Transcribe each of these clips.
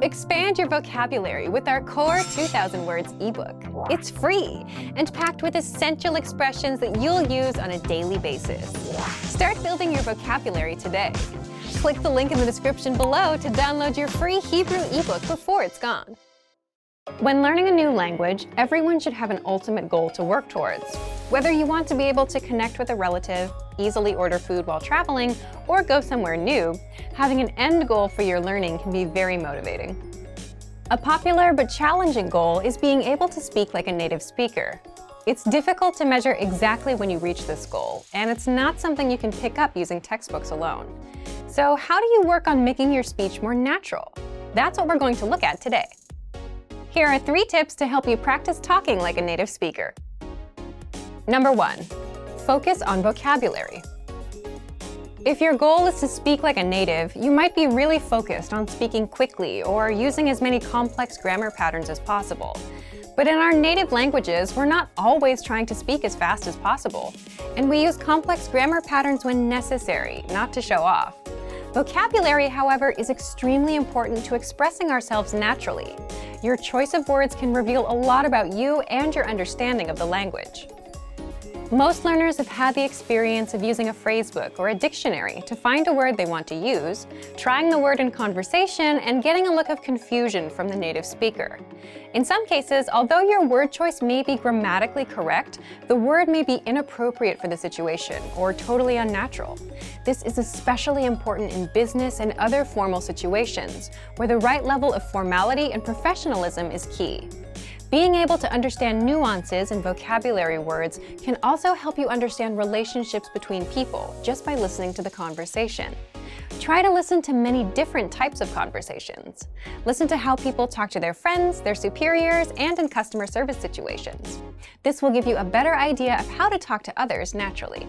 expand your vocabulary with our Core 2000 Words ebook. It's free and packed with essential expressions that you'll use on a daily basis. Start building your vocabulary today. Click the link in the description below to download your free Hebrew ebook before it's gone. When learning a new language, everyone should have an ultimate goal to work towards. Whether you want to be able to connect with a relative, easily order food while traveling, or go somewhere new, having an end goal for your learning can be very motivating. A popular but challenging goal is being able to speak like a native speaker. It's difficult to measure exactly when you reach this goal, and it's not something you can pick up using textbooks alone. So how do you work on making your speech more natural? That's what we're going to look at today. Here are 3 tips to help you practice talking like a native speaker. Number 1, focus on vocabulary. If your goal is to speak like a native, you might be really focused on speaking quickly or using as many complex grammar patterns as possible. But in our native languages, we're not always trying to speak as fast as possible, and we use complex grammar patterns when necessary, not to show off. Vocabulary, however, is extremely important to expressing ourselves naturally. Your choice of words can reveal a lot about you and your understanding of the language. Most learners have had the experience of using a phrasebook or a dictionary to find a word they want to use, trying the word in conversation, and getting a look of confusion from the native speaker. In some cases, although your word choice may be grammatically correct, the word may be inappropriate for the situation or totally unnatural. This is especially important in business and other formal situations, where the right level of formality and professionalism is key. Being able to understand nuances in vocabulary words can also help you understand relationships between people just by listening to the conversation. Try to listen to many different types of conversations. Listen to how people talk to their friends, their superiors, and in customer service situations. This will give you a better idea of how to talk to others naturally.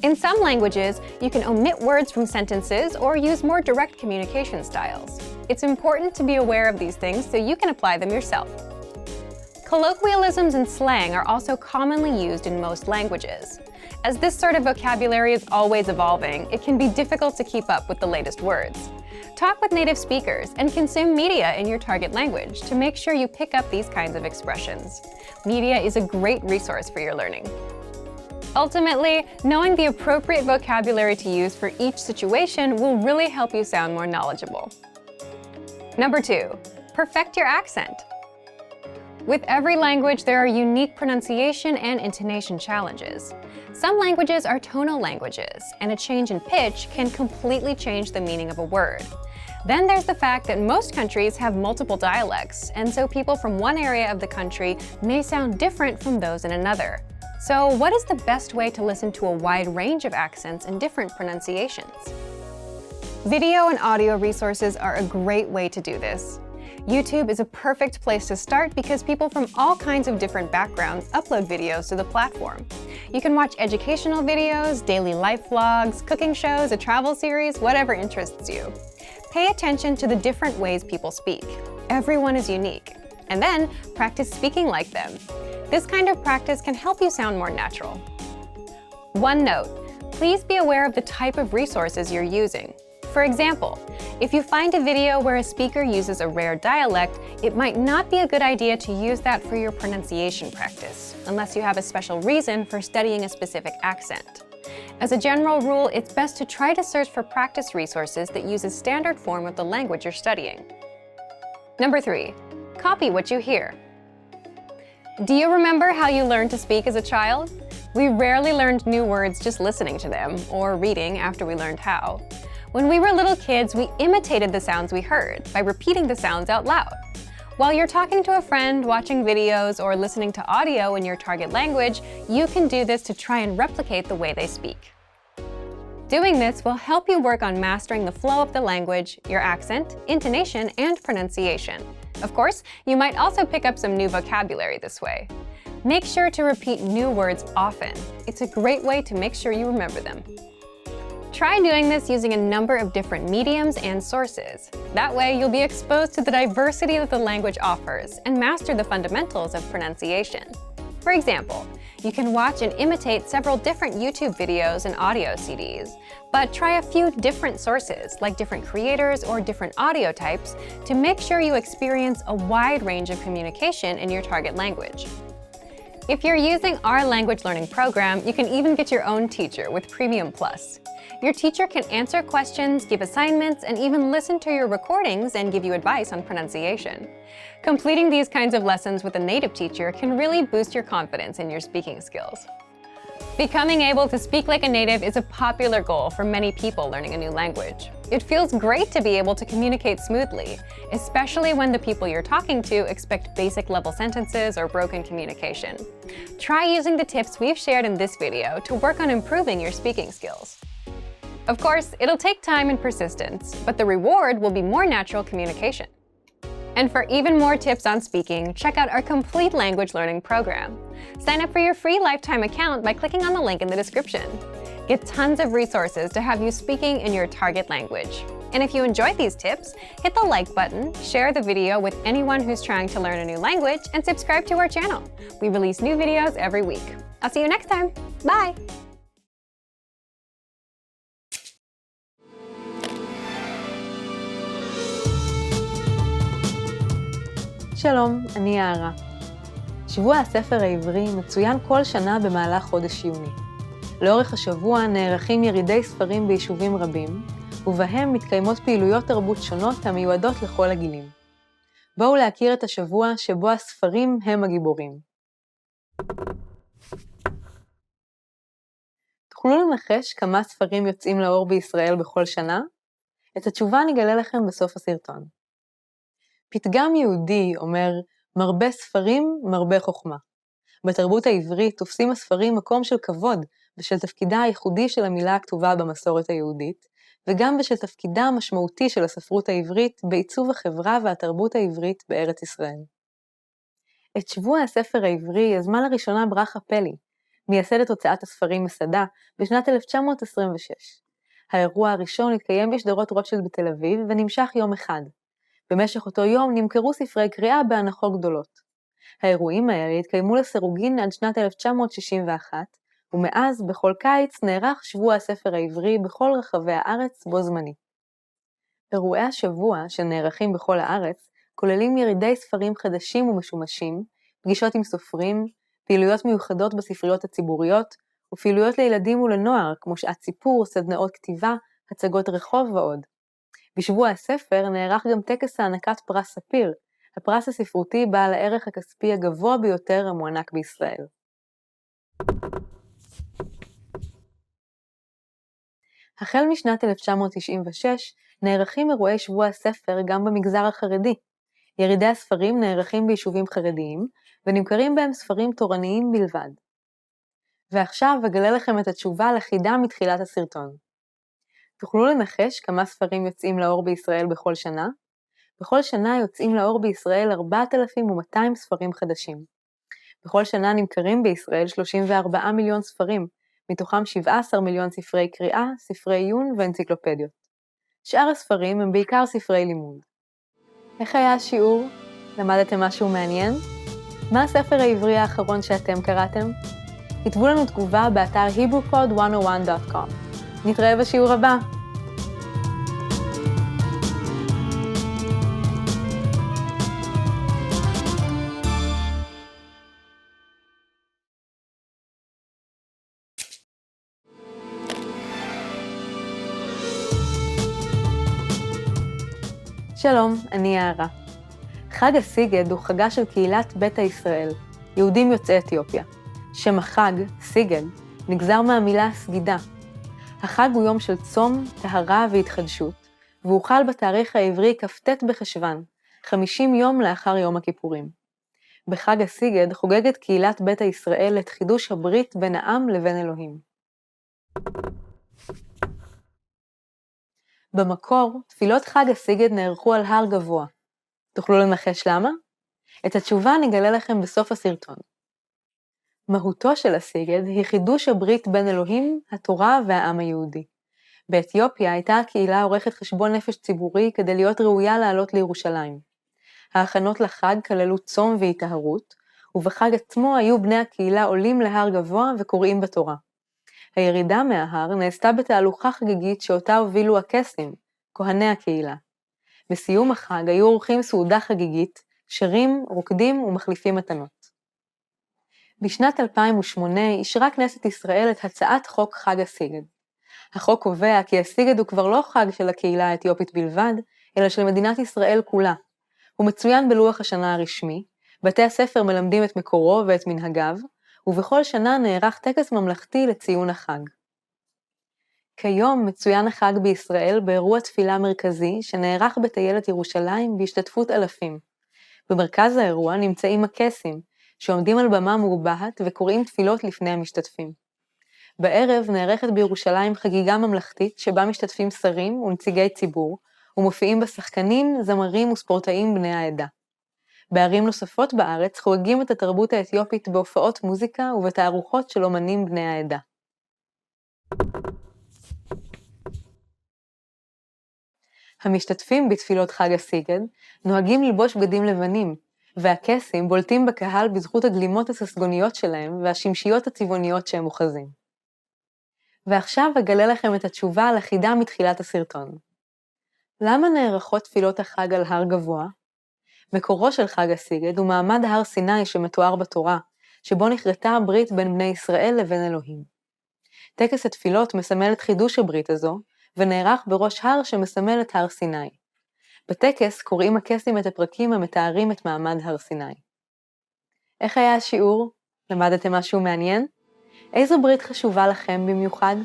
In some languages, you can omit words from sentences or use more direct communication styles. It's important to be aware of these things so you can apply them yourself. Colloquialisms and slang are also commonly used in most languages. As this sort of vocabulary is always evolving, it can be difficult to keep up with the latest words. Talk with native speakers and consume media in your target language to make sure you pick up these kinds of expressions. Media is a great resource for your learning. Ultimately, knowing the appropriate vocabulary to use for each situation will really help you sound more knowledgeable. Number 2, perfect your accent. With every language, there are unique pronunciation and intonation challenges. Some languages are tonal languages, and a change in pitch can completely change the meaning of a word. Then there's the fact that most countries have multiple dialects, and so people from one area of the country may sound different from those in another. So what is the best way to listen to a wide range of accents and different pronunciations? Video and audio resources are a great way to do this. YouTube is a perfect place to start because people from all kinds of different backgrounds upload videos to the platform. You can watch educational videos, daily life vlogs, cooking shows, a travel series, whatever interests you. Pay attention to the different ways people speak. Everyone is unique. And then practice speaking like them. This kind of practice can help you sound more natural. One note, please be aware of the type of resources you're using. For example, if you find a video where a speaker uses a rare dialect, it might not be a good idea to use that for your pronunciation practice, unless you have a special reason for studying a specific accent. As a general rule, it's best to try to search for practice resources that use a standard form of the language you're studying. Number 3, copy what you hear. Do you remember how you learned to speak as a child? We rarely learned new words just listening to them, or reading after we learned how. When we were little kids, we imitated the sounds we heard by repeating the sounds out loud. While you're talking to a friend, watching videos, or listening to audio in your target language, you can do this to try and replicate the way they speak. Doing this will help you work on mastering the flow of the language, your accent, intonation, and pronunciation. Of course, you might also pick up some new vocabulary this way. Make sure to repeat new words often. It's a great way to make sure you remember them. Try doing this using a number of different mediums and sources. That way, you'll be exposed to the diversity that the language offers and master the fundamentals of pronunciation. For example, You can watch and imitate several different YouTube videos and audio CDs, but try a few different sources, like different creators or different audio types, to make sure you experience a wide range of communication in your target language. If you're using our language learning program, you can even get your own teacher with Premium Plus. Your teacher can answer questions, give assignments, and even listen to your recordings and give you advice on pronunciation. Completing these kinds of lessons with a native teacher can really boost your confidence in your speaking skills. Becoming able to speak like a native is a popular goal for many people learning a new language. It feels great to be able to communicate smoothly, especially when the people you're talking to expect basic level sentences or broken communication. Try using the tips we've shared in this video to work on improving your speaking skills. Of course, it'll take time and persistence, but the reward will be more natural communication. And for even more tips on speaking, check out our complete language learning program. Sign up for your free lifetime account by clicking on the link in the description. Get tons of resources to have you speaking in your target language. And if you enjoyed these tips, hit the like button, share the video with anyone who's trying to learn a new language, and subscribe to our channel. We release new videos every week. I'll see you next time. Bye! שלום, אני יערה. שבוע הספר העברי מצוין כל שנה במהלך חודש יוני. לאורך השבוע נערכים ירידי ספרים ביישובים רבים, ובהם מתקיימות פעילויות תרבות שונות המיועדות לכל הגילים. בואו להכיר את השבוע שבו הספרים הם הגיבורים. תוכלו לנחש כמה ספרים יוצאים לאור בישראל בכל שנה? את התשובה נגלה לכם בסוף הסרטון. פתגם יהודי אומר, מרבה ספרים, מרבה חוכמה. בתרבות העברית תופסים הספרים מקום של כבוד, בשל תפקידה הייחודי של המילה הכתובה במסורת היהודית, וגם בשל תפקידה המשמעותי של הספרות העברית בעיצוב החברה והתרבות העברית בארץ ישראל. את שבוע הספר העברי יזמה לראשונה ברכה פלי, מייסדת הוצאת הספרים מסדה, בשנת 1926. האירוע הראשון התקיים בשדרות רוטשילד בתל אביב ונמשך יום אחד. במשך אותו יום נמכרו ספרי קריאה בהנחות גדולות. האירועים האלה התקיימו לסירוגין עד שנת 1961, ומאז בכל קיץ נערך שבוע הספר העברי בכל רחבי הארץ בו זמנית. אירועי השבוע שנערכים בכל הארץ כוללים ירידי ספרים חדשים ומשומשים, פגישות עם סופרים, פעילויות מיוחדות בספריות הציבוריות, ופעילויות לילדים ולנוער כמו שעת סיפור, סדנאות כתיבה, הצגות רחוב ועוד. בשבוע הספר נערך גם טקס הענקת פרס ספיר, הפרס הספרותי בעל הערך הכספי הגבוה ביותר המוענק בישראל. החל משנת 1996 נערכים אירועי שבוע הספר גם במגזר החרדי. ירידי הספרים נערכים ביישובים חרדיים, ונמכרים בהם ספרים תורניים בלבד. ועכשיו אגלה לכם את התשובה לחידה מתחילת הסרטון. תוכלו לנחש כמה ספרים יוצאים לאור בישראל בכל שנה? בכל שנה יוצאים לאור בישראל 4,200 ספרים חדשים. בכל שנה נמכרים בישראל 34 מיליון ספרים, מתוכם 17 מיליון ספרי קריאה, ספרי עיון ואנציקלופדיות. שאר הספרים הם בעיקר ספרי לימוד. איך היה השיעור? למדתם משהו מעניין? מה הספר העברי האחרון שאתם קראתם? כתבו לנו תגובה באתר hebrewpod101.com. נתראה בשיעור הבא. שלום, אני יערה. חג הסיגד הוא חגה של קהילת ביתא ישראל, יהודים יוצאי אתיופיה. שם החג, סיגד, נגזר מהמילה סגידה. החג הוא יום של צום, טהרה והתחדשות, והוא חל בתאריך העברי כ"ט בחשוון, 50 יום לאחר יום הכיפורים. בחג הסיגד חוגגת קהילת ביתא ישראל את חידוש הברית בין העם לבין אלוהים. במקור, תפילות חג הסיגד נערכו על הר גבוה. תוכלו לנחש למה? את התשובה נגלה לכם בסוף הסרטון. מהותו של הסיגד היא חידוש הברית בין אלוהים, התורה והעם היהודי. באתיופיה הייתה הקהילה עורכת חשבון נפש ציבורי כדי להיות ראויה לעלות לירושלים. ההכנות לחג כללו צום והיטהרות, ובחג עצמו היו בני הקהילה עולים להר גבוה וקוראים בתורה. הירידה מההר נעשתה בתהלוכה חגיגית שאותה הובילו הקסים, כהני הקהילה. בסיום החג היו עורכים סעודה חגיגית, שרים, רוקדים ומחליפים מתנות. בשנת 2008 אישרה כנסת ישראל את הצעת חוק חג הסיגד. החוק קובע כי הסיגד הוא כבר לא חג של הקהילה האתיופית בלבד, אלא של מדינת ישראל כולה. הוא מצוין בלוח השנה הרשמי, בתי הספר מלמדים את מקורו ואת מנהגיו, ובכל שנה נערך טקס ממלכתי לציון החג. כיום מצוין החג בישראל באירוע תפילה מרכזי שנערך בטיילת ירושלים בהשתתפות אלפים. במרכז האירוע נמצאים הקסים, שעומדים על במה מורבעת וקוראים תפילות לפני המשתתפים. בערב נערכת בירושלים חגיגה ממלכתית שבה משתתפים שרים ונציגי ציבור, ומופיעים בה שחקנים, זמרים וספורטאים בני העדה. בערים נוספות בארץ חוגגים את התרבות האתיופית בהופעות מוזיקה ובתערוכות של אומנים בני העדה. המשתתפים בתפילות חג הסיגד נוהגים ללבוש בגדים לבנים, והקסים בולטים בקהל בזכות הגלימות הססגוניות שלהם והשמשיות הצבעוניות שהם אוחזים. ועכשיו אגלה לכם את התשובה על החידה מתחילת הסרטון. למה נערכות תפילות החג על הר גבוה? מקורו של חג הסיגד הוא מעמד הר סיני שמתואר בתורה, שבו נכרתה הברית בין בני ישראל לבין אלוהים. טקס התפילות מסמל את חידוש הברית הזו, ונערך בראש הר שמסמל את הר סיני. בטקס קוראים הקסים את הפרקים המתארים את מעמד הר סיני. איך היה השיעור? למדתם משהו מעניין? איזו ברית חשובה לכם במיוחד?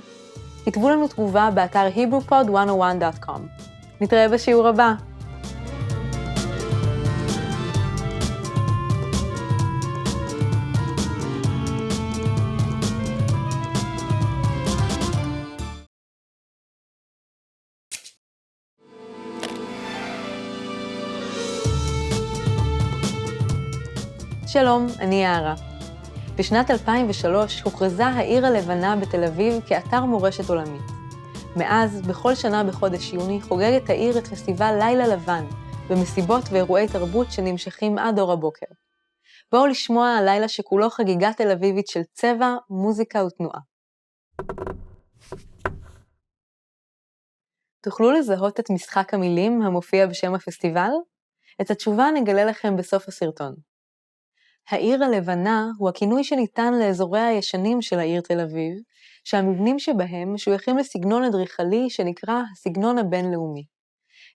כתבו לנו תגובה באתר hebrewpod101.com. נתראה בשיעור הבא. שלום, אני יערה. בשנת 2003 הוכרזה העיר הלבנה בתל אביב כאתר מורשת עולמית. מאז, בכל שנה בחודש יוני חוגגת העיר את פסטיבל לילה לבן, במסיבות ואירועי תרבות שנמשכים עד אור הבוקר. בואו לשמוע על לילה שכולו חגיגה תל אביבית של צבע, מוזיקה ותנועה. תוכלו לזהות את משחק המילים המופיע בשם הפסטיבל? את התשובה נגלה לכם בסוף הסרטון. העיר הלבנה הוא הכינוי שניתן לאזוריה הישנים של העיר תל אביב, שהמבנים שבהם משויכים לסגנון אדריכלי שנקרא הסגנון הבינלאומי.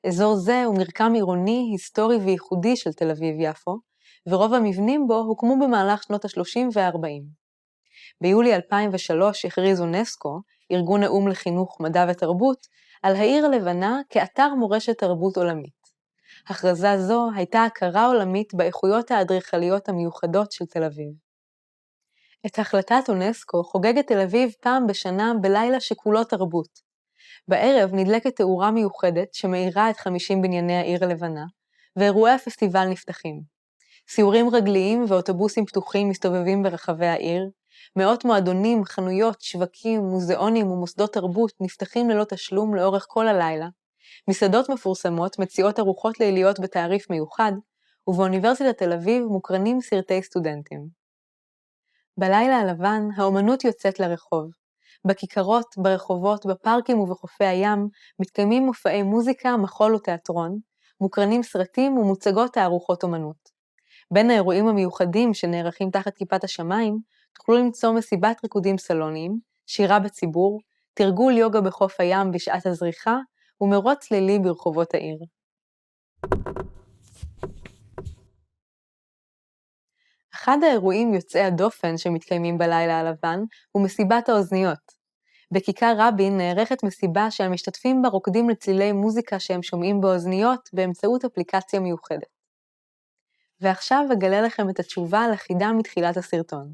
אזור זה הוא מרקם עירוני, היסטורי וייחודי של תל אביב-יפו, ורוב המבנים בו הוקמו במהלך שנות ה-30 וה-40. ביולי 2003 הכריז אונסקו, ארגון האו"ם לחינוך, מדע ותרבות, על העיר הלבנה כאתר מורשת תרבות עולמית. הכרזה זו הייתה הכרה עולמית באיכויות האדריכליות המיוחדות של תל אביב. את החלטת אונסקו חוגגת תל אביב פעם בשנה בלילה שכולו תרבות. בערב נדלקת תאורה מיוחדת שמאירה את 50 בנייני העיר הלבנה, ואירועי הפסטיבל נפתחים. סיורים רגליים ואוטובוסים פתוחים מסתובבים ברחבי העיר, מאות מועדונים, חנויות, שווקים, מוזיאונים ומוסדות תרבות נפתחים ללא תשלום לאורך כל הלילה, מסעדות מפורסמות מציעות ארוחות ליליות בתעריף מיוחד, ובאוניברסיטת תל אביב מוקרנים סרטי סטודנטים. בלילה הלבן האומנות יוצאת לרחוב. בכיכרות, ברחובות, בפארקים ובחופי הים מתקיימים מופעי מוזיקה, מחול ותיאטרון, מוקרנים סרטים ומוצגות תערוכות אומנות. בין האירועים המיוחדים שנערכים תחת כיפת השמיים, תוכלו למצוא מסיבת ריקודים סלוניים, שירה בציבור, תרגול יוגה בחוף הים בשעת הזריחה, ומרוץ לילי ברחובות העיר. אחד האירועים יוצאי הדופן שמתקיימים בלילה הלבן הוא מסיבת האוזניות. בכיכר רבין נערכת מסיבה שהמשתתפים בה רוקדים לצלילי מוזיקה שהם שומעים באוזניות באמצעות אפליקציה מיוחדת. ועכשיו אגלה לכם את התשובה לחידה מתחילת הסרטון.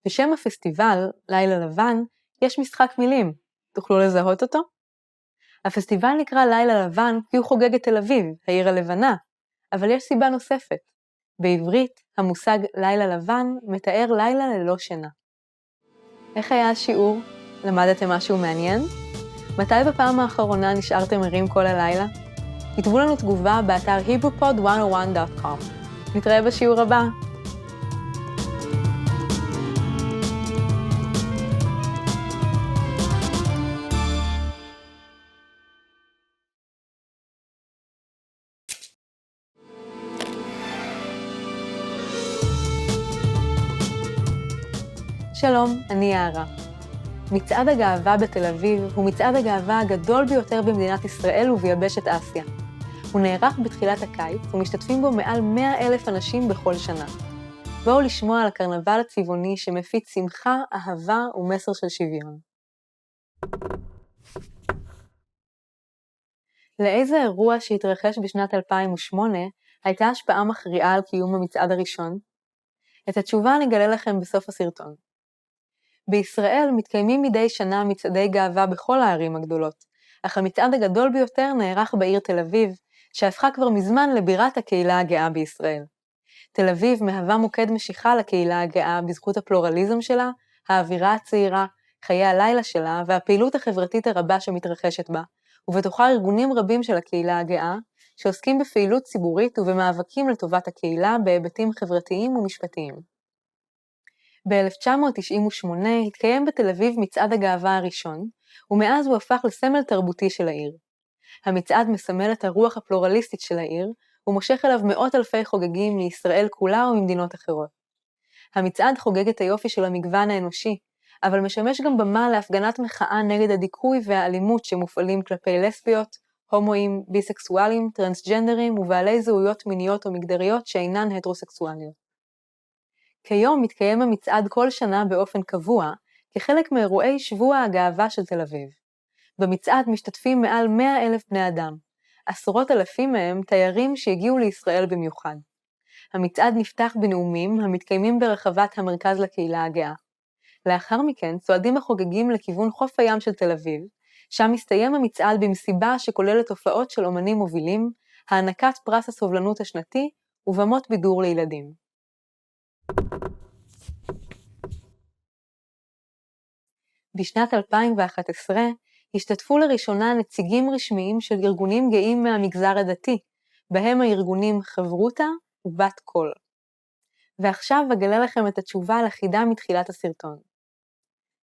בשם הפסטיבל, לילה לבן, יש משחק מילים. תוכלו לזהות אותו? הפסטיבל נקרא לילה לבן כי הוא חוגג את תל אביב, העיר הלבנה, אבל יש סיבה נוספת. בעברית, המושג לילה לבן מתאר לילה ללא שינה. איך היה השיעור? למדתם משהו מעניין? מתי בפעם האחרונה נשארתם ערים כל הלילה? כתבו לנו תגובה באתר hebrewpod101.com. נתראה בשיעור הבא. שלום, אני יערה. מצעד הגאווה בתל אביב הוא מצעד הגאווה הגדול ביותר במדינת ישראל וביבשת אסיה. הוא נערך בתחילת הקיץ ומשתתפים בו מעל 100,000 אנשים בכל שנה. בואו לשמוע על הקרנבל הצבעוני שמפיץ שמחה, אהבה ומסר של שוויון. לאיזה אירוע שהתרחש בשנת 2008 הייתה השפעה מכריעה על קיום המצעד הראשון? את התשובה נגלה לכם בסוף הסרטון. בישראל מתקיימים מדי שנה מצעדי גאווה בכל הערים הגדולות, אך המצעד הגדול ביותר נערך בעיר תל אביב, שהפכה כבר מזמן לבירת הקהילה הגאה בישראל. תל אביב מהווה מוקד משיכה לקהילה הגאה בזכות הפלורליזם שלה, האווירה הצעירה, חיי הלילה שלה והפעילות החברתית הרבה שמתרחשת בה, ובתוכה ארגונים רבים של הקהילה הגאה, שעוסקים בפעילות ציבורית ובמאבקים לטובת הקהילה בהיבטים חברתיים ומשפטיים. ב-1998 התקיים בתל אביב מצעד הגאווה הראשון, ומאז הוא הפך לסמל תרבותי של העיר. המצעד מסמל את הרוח הפלורליסטית של העיר, ומושך אליו מאות אלפי חוגגים מישראל כולה וממדינות אחרות. המצעד חוגג את היופי של המגוון האנושי, אבל משמש גם במה להפגנת מחאה נגד הדיכוי והאלימות שמופעלים כלפי לסביות, הומואים, ביסקסואלים, טרנסג'נדרים ובעלי זהויות מיניות או מגדריות שאינן הטרוסקסואליות. כיום מתקיים המצעד כל שנה באופן קבוע, כחלק מאירועי שבוע הגאווה של תל אביב. במצעד משתתפים מעל 100,000 בני אדם. עשרות אלפים מהם תיירים שהגיעו לישראל במיוחד. המצעד נפתח בנאומים המתקיימים ברחבת המרכז לקהילה הגאה. לאחר מכן צועדים החוגגים לכיוון חוף הים של תל אביב, שם מסתיים המצעד במסיבה שכוללת הופעות של אומנים מובילים, הענקת פרס הסובלנות השנתי ובמות בידור לילדים. בשנת 2011 השתתפו לראשונה נציגים רשמיים של ארגונים גאים מהמגזר הדתי, בהם הארגונים חברותה ובת קול. ועכשיו אגלה לכם את התשובה לחידה מתחילת הסרטון.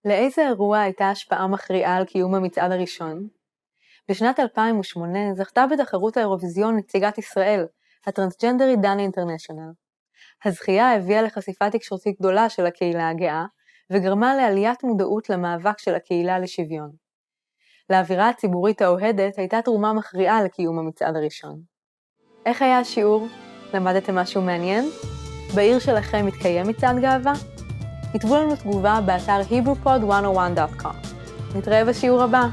לאיזה אירוע הייתה השפעה מכריעה על קיום המצעד הראשון? בשנת 2008 זכתה בתחרות האירוויזיון נציגת ישראל, הטרנסג'נדרית דנה אינטרנשיונל. הזכייה הביאה לחשיפה תקשורתית גדולה של הקהילה הגאה, וגרמה לעליית מודעות למאבק של הקהילה לשוויון. לאווירה הציבורית האוהדת הייתה תרומה מכריעה לקיום המצעד הראשון. איך היה השיעור? למדתם משהו מעניין? בעיר שלכם מתקיים מצעד גאווה? כתבו לנו תגובה באתר hebrewpod101.com. נתראה בשיעור הבא.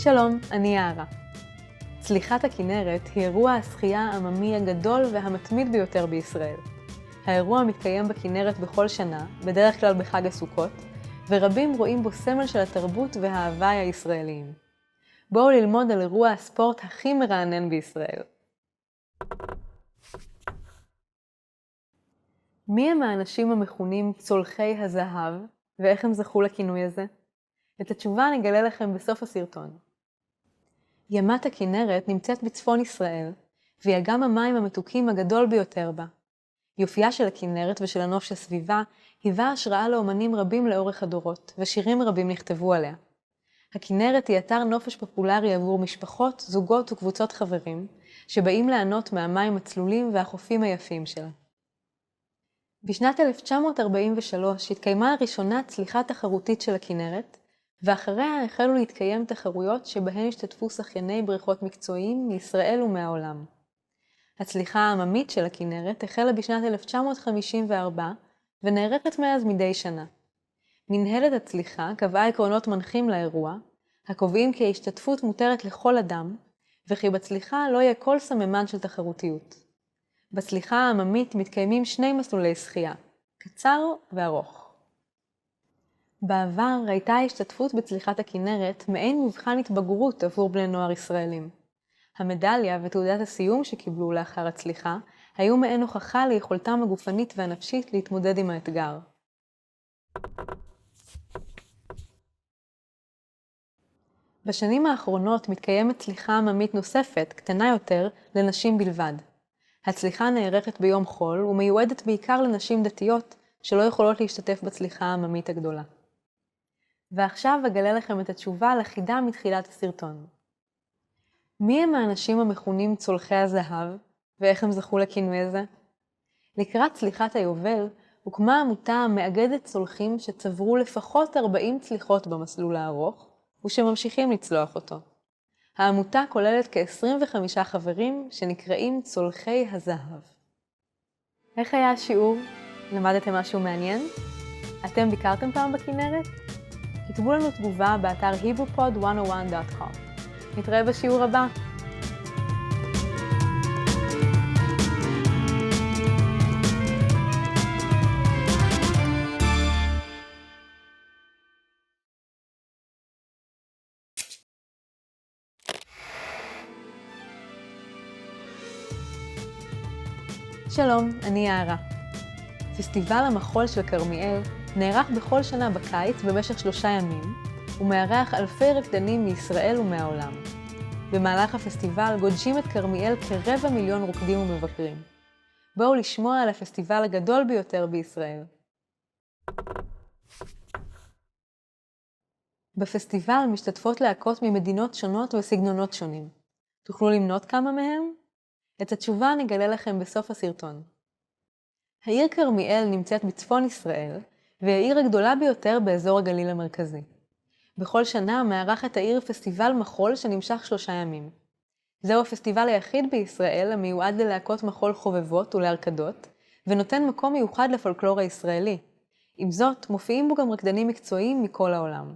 שלום, אני יערה. צליחת הכנרת היא אירוע השחייה העממי הגדול והמתמיד ביותר בישראל. האירוע מתקיים בכנרת בכל שנה, בדרך כלל בחג הסוכות, ורבים רואים בו סמל של התרבות וההוואי הישראליים. בואו ללמוד על אירוע הספורט הכי מרענן בישראל. מי הם האנשים המכונים צולחי הזהב, ואיך הם זכו לכינוי הזה? את התשובה נגלה לכם בסוף הסרטון. ימת הכנרת נמצאת בצפון ישראל, והיא אגם המים המתוקים הגדול ביותר בה. יופייה של הכנרת ושל הנוף שסביבה היווה השראה לאומנים רבים לאורך הדורות, ושירים רבים נכתבו עליה. הכנרת היא אתר נופש פופולרי עבור משפחות, זוגות וקבוצות חברים, שבאים ליהנות מהמים הצלולים והחופים היפים שלה. בשנת 1943 התקיימה לראשונה צליחה תחרותית של הכנרת, ואחריה החלו להתקיים תחרויות שבהן השתתפו שחייני בריכות מקצועיים מישראל ומהעולם. הצליחה העממית של הכנרת החלה בשנת 1954 ונערכת מאז מדי שנה. מנהלת הצליחה קבעה עקרונות מנחים לאירוע, הקובעים כי ההשתתפות מותרת לכל אדם, וכי בצליחה לא יהיה כל סממן של תחרותיות. בצליחה העממית מתקיימים שני מסלולי שחייה, קצר וארוך. בעבר הייתה ההשתתפות בצליחת הכנרת מעין מבחן התבגרות עבור בני נוער ישראלים. המדליה ותעודת הסיום שקיבלו לאחר הצליחה היו מעין הוכחה ליכולתם הגופנית והנפשית להתמודד עם האתגר. בשנים האחרונות מתקיימת צליחה עממית נוספת, קטנה יותר, לנשים בלבד. הצליחה נערכת ביום חול ומיועדת בעיקר לנשים דתיות שלא יכולות להשתתף בצליחה העממית הגדולה. ועכשיו אגלה לכם את התשובה לחידה מתחילת הסרטון. מי הם האנשים המכונים צולחי הזהב, ואיך הם זכו לכינוי הזה? לקראת צליחת היובל, הוקמה עמותה המאגדת צולחים שצברו לפחות 40 צליחות במסלול הארוך, ושממשיכים לצלוח אותו. העמותה כוללת כ-25 חברים שנקראים צולחי הזהב. איך היה השיעור? למדתם משהו מעניין? אתם ביקרתם פעם בכנרת? כתבו לנו תגובה באתר hebrew101.com. נתראה בשיעור הבא. שלום, אני יערה. פסטיבל המחול של כרמיאל נערך בכל שנה בקיץ במשך 3 ימים, ומארח אלפי רקדנים מישראל ומהעולם. במהלך הפסטיבל גודשים את כרמיאל כ250,000 רוקדים ומבקרים. בואו לשמוע על הפסטיבל הגדול ביותר בישראל. בפסטיבל משתתפות להקות ממדינות שונות וסגנונות שונים. תוכלו למנות כמה מהם? את התשובה נגלה לכם בסוף הסרטון. העיר כרמיאל נמצאת בצפון ישראל, והיא העיר הגדולה ביותר באזור הגליל המרכזי. בכל שנה מארחת העיר פסטיבל מחול שנמשך 3 ימים. זהו הפסטיבל היחיד בישראל המיועד ללהקות מחול חובבות ולהרקדות, ונותן מקום מיוחד לפולקלור הישראלי. עם זאת, מופיעים בו גם רקדנים מקצועיים מכל העולם.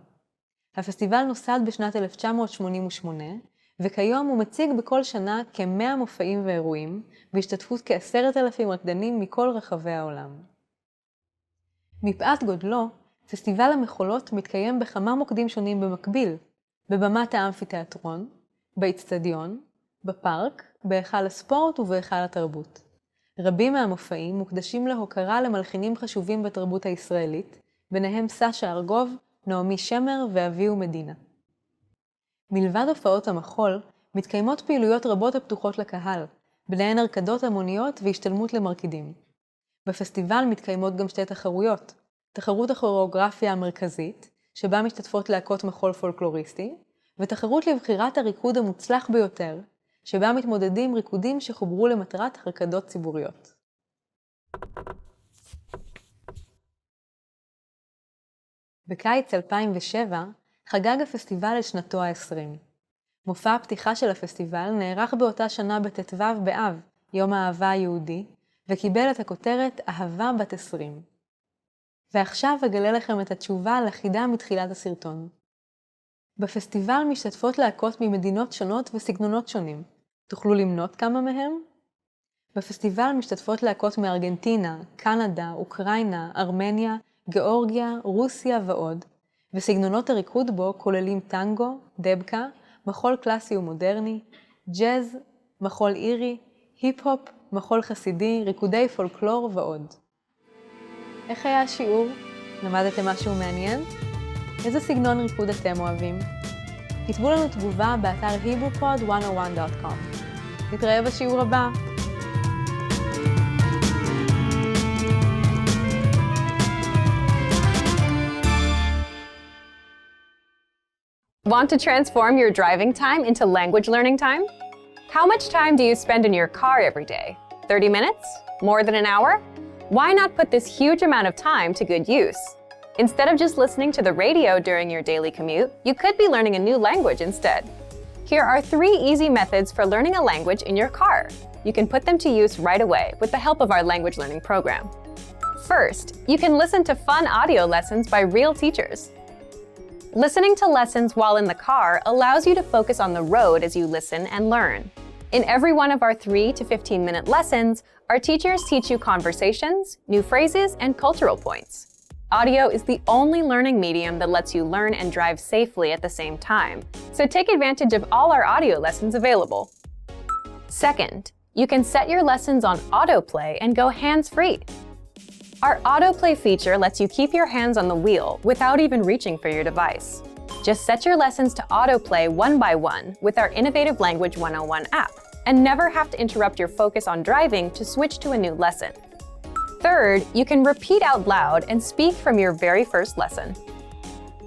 הפסטיבל נוסד בשנת 1988, וכיום הוא מציג בכל שנה כ100 מופעים ואירועים, בהשתתפות כ10,000 רקדנים מכל רחבי העולם. מפאת גודלו, פסטיבל המחולות מתקיים בכמה מוקדים שונים במקביל, בבמת האמפיתיאטרון, באצטדיון, בפארק, בהיכל הספורט ובהיכל התרבות. רבים מהמופעים מוקדשים להוקרה למלחינים חשובים בתרבות הישראלית, ביניהם סשה ארגוב, נעמי שמר ואביהו מדינה. מלבד הופעות המחול, מתקיימות פעילויות רבות הפתוחות לקהל, ביניהן הרקדות המוניות והשתלמות למרקידים. בפסטיבל מתקיימות גם 2 תחרויות, תחרות הכוריאוגרפיה המרכזית, שבה משתתפות להקות מחול פולקלוריסטי, ותחרות לבחירת הריקוד המוצלח ביותר, שבה מתמודדים ריקודים שחוברו למטרת הרקדות ציבוריות. בקיץ 2007 חגג הפסטיבל את שנתו ה-20. מופע הפתיחה של הפסטיבל נערך באותה שנה בט"ו באב, יום האהבה היהודי, וקיבל את הכותרת אהבה בת 20. ועכשיו אגלה לכם את התשובה לחידה מתחילת הסרטון. בפסטיבל משתתפות להקות ממדינות שונות וסגנונות שונים. תוכלו למנות כמה מהם? בפסטיבל משתתפות להקות מארגנטינה, קנדה, אוקראינה, ארמניה, גיאורגיה, רוסיה ועוד, וסגנונות הריקוד בו כוללים טנגו, דבקה, מחול קלאסי ומודרני, ג'אז, מחול אירי, היפ-הופ, מחול חסידי, ריקודי פולקלור ועוד. איך היה השיעור? למדתם משהו מעניין? איזה סגנון ריקוד אתם אוהבים? כתבו לנו תגובה באתר hebrew101.com. נתראה בשיעור הבא. Want to transform your driving time into language learning time? How much time do you spend in your car every day? 30 minutes? More than an hour? Why not put this huge amount of time to good use? Instead of just listening to the radio during your daily commute, you could be learning a new language instead. Here are 3 easy methods for learning a language in your car. You can put them to use right away with the help of our language learning program. First, you can listen to fun audio lessons by real teachers. Listening to lessons while in the car allows you to focus on the road as you listen and learn. In every one of our 3 to 15-minute lessons, our teachers teach you conversations, new phrases, and cultural points. Audio is the only learning medium that lets you learn and drive safely at the same time, so take advantage of all our audio lessons available. Second, you can set your lessons on autoplay and go hands-free. Our autoplay feature lets you keep your hands on the wheel without even reaching for your device. Just set your lessons to autoplay one by one with our Innovative Language 101 app, and never have to interrupt your focus on driving to switch to a new lesson. Third, you can repeat out loud and speak from your very first lesson.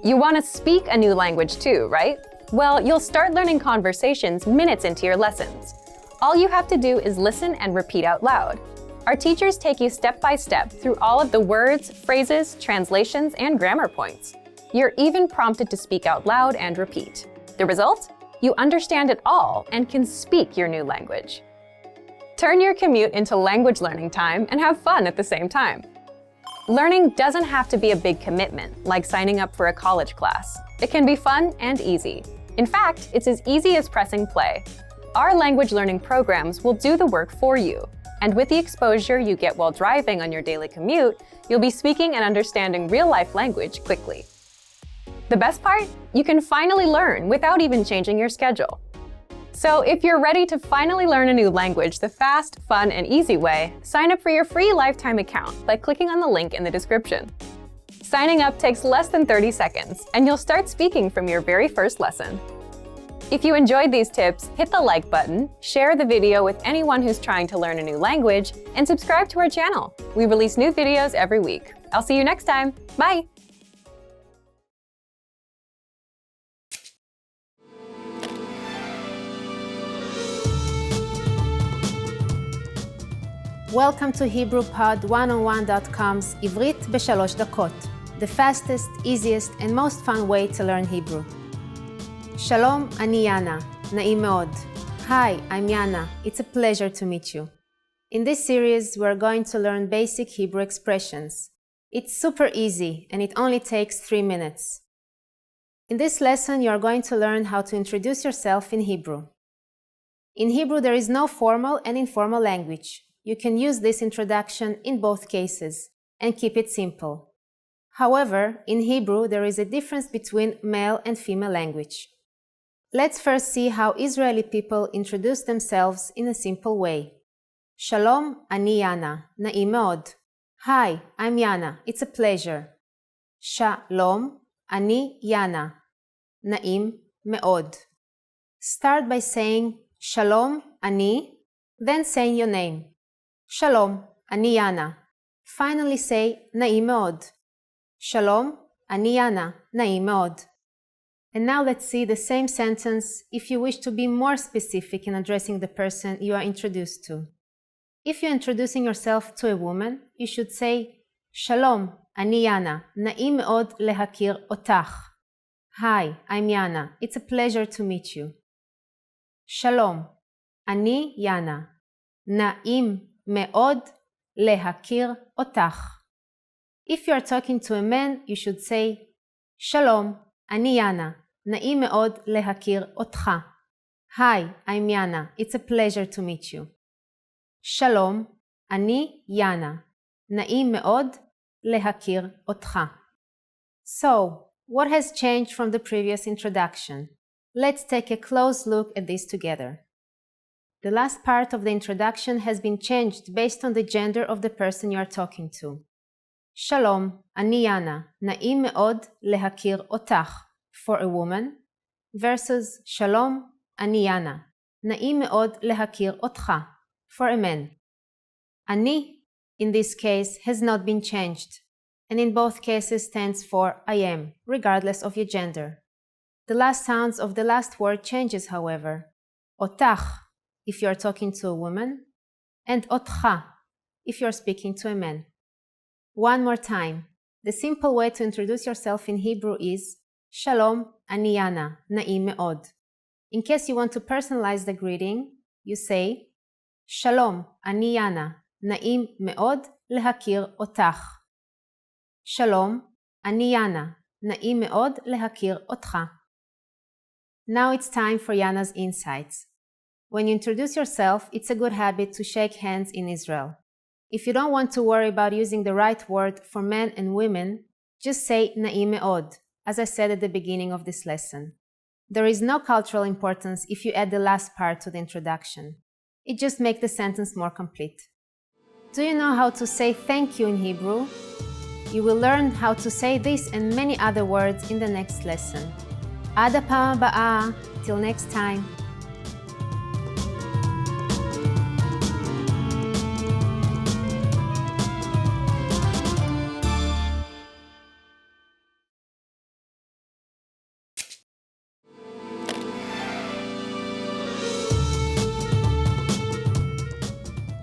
You want to speak a new language too, right? Well, you'll start learning conversations minutes into your lessons. All you have to do is listen and repeat out loud. Our teachers take you step by step through all of the words, phrases, translations, and grammar points. You're even prompted to speak out loud and repeat. The result? You understand it all and can speak your new language. Turn your commute into language learning time and have fun at the same time. Learning doesn't have to be a big commitment, like signing up for a college class. It can be fun and easy. In fact, it's as easy as pressing play. Our language learning programs will do the work for you. And with the exposure you get while driving on your daily commute, you'll be speaking and understanding real-life language quickly. The best part? You can finally learn without even changing your schedule. So if you're ready to finally learn a new language the fast, fun, and easy way, sign up for your free lifetime account by clicking on the link in the description. Signing up takes less than 30 seconds, and you'll start speaking from your very first lesson. If you enjoyed these tips, hit the like button, share the video with anyone who's trying to learn a new language, and subscribe to our channel. We release new videos every week. I'll see you next time. Bye! Welcome to HebrewPod101.com's עברית ב3 דקות, the fastest, easiest, and most fun way to learn Hebrew. Shalom, אני Yana. נעים מאוד. Hi, I'm Yana. It's a pleasure to meet you. In this series, we're going to learn basic Hebrew expressions. It's super easy, and it only takes 3 minutes. In this lesson, you're going to learn how to introduce yourself in Hebrew. In Hebrew, there is no formal and informal language. You can use this introduction in both cases and keep it simple. However, in Hebrew, there is a difference between male and female language. Let's first see how Israeli people introduce themselves in a simple way. Shalom, אני Yana. נעים מאוד. Hi, I'm Yana. It's a pleasure. Shalom, אני Yana. נעים מאוד. Start by saying Shalom, אני, then saying your name. Shalom, אני Yana. Finally say נעים מאוד. Shalom, אני Yana. נעים מאוד. And now let's see the same sentence if you wish to be more specific in addressing the person you are introduced to. If you're introducing yourself to a woman, you should say Shalom, אני Yana. נעים מאוד להכיר אותך. Hi, I'm Yana. It's a pleasure to meet you. Shalom, אני Yana. נעים מאוד להכיר אותך. If you are talking to a man, you should say Shalom, אני Yana. נעים מאוד להכיר אותך. Hi, I'm Yana. It's a pleasure to meet you. שלום, אני Yana. נעים מאוד להכיר אותך. So, what has changed from the previous introduction? Let's take a close look at this together. The last part of the introduction has been changed based on the gender of the person you are talking to. שלום, אני Yana. נעים מאוד להכיר אותך. For a woman, versus Shalom, אני Yana. נעים מאוד להכיר אותך. For a man. אני, in this case, has not been changed, and in both cases stands for I am, regardless of your gender. The last sounds of the last word changes, however. אותך, if you are talking to a woman, and אותך, if you are speaking to a man. One more time. The simple way to introduce yourself in Hebrew is Shalom, אני Yana. נעים מאוד. In case you want to personalize the greeting, you say Shalom, אני Yana. נעים מאוד להכיר אותך. Shalom, אני Yana. נעים מאוד להכיר אותך. Now it's time for Yana's insights. When you introduce yourself, it's a good habit to shake hands in Israel. If you don't want to worry about using the right word for men and women, just say נעים מאוד, as I said at the beginning of this lesson. There is no cultural importance if you add the last part to the introduction. It just makes the sentence more complete. Do you know how to say thank you in Hebrew? You will learn how to say this and many other words in the next lesson. עד הפעם הבאה. Till next time.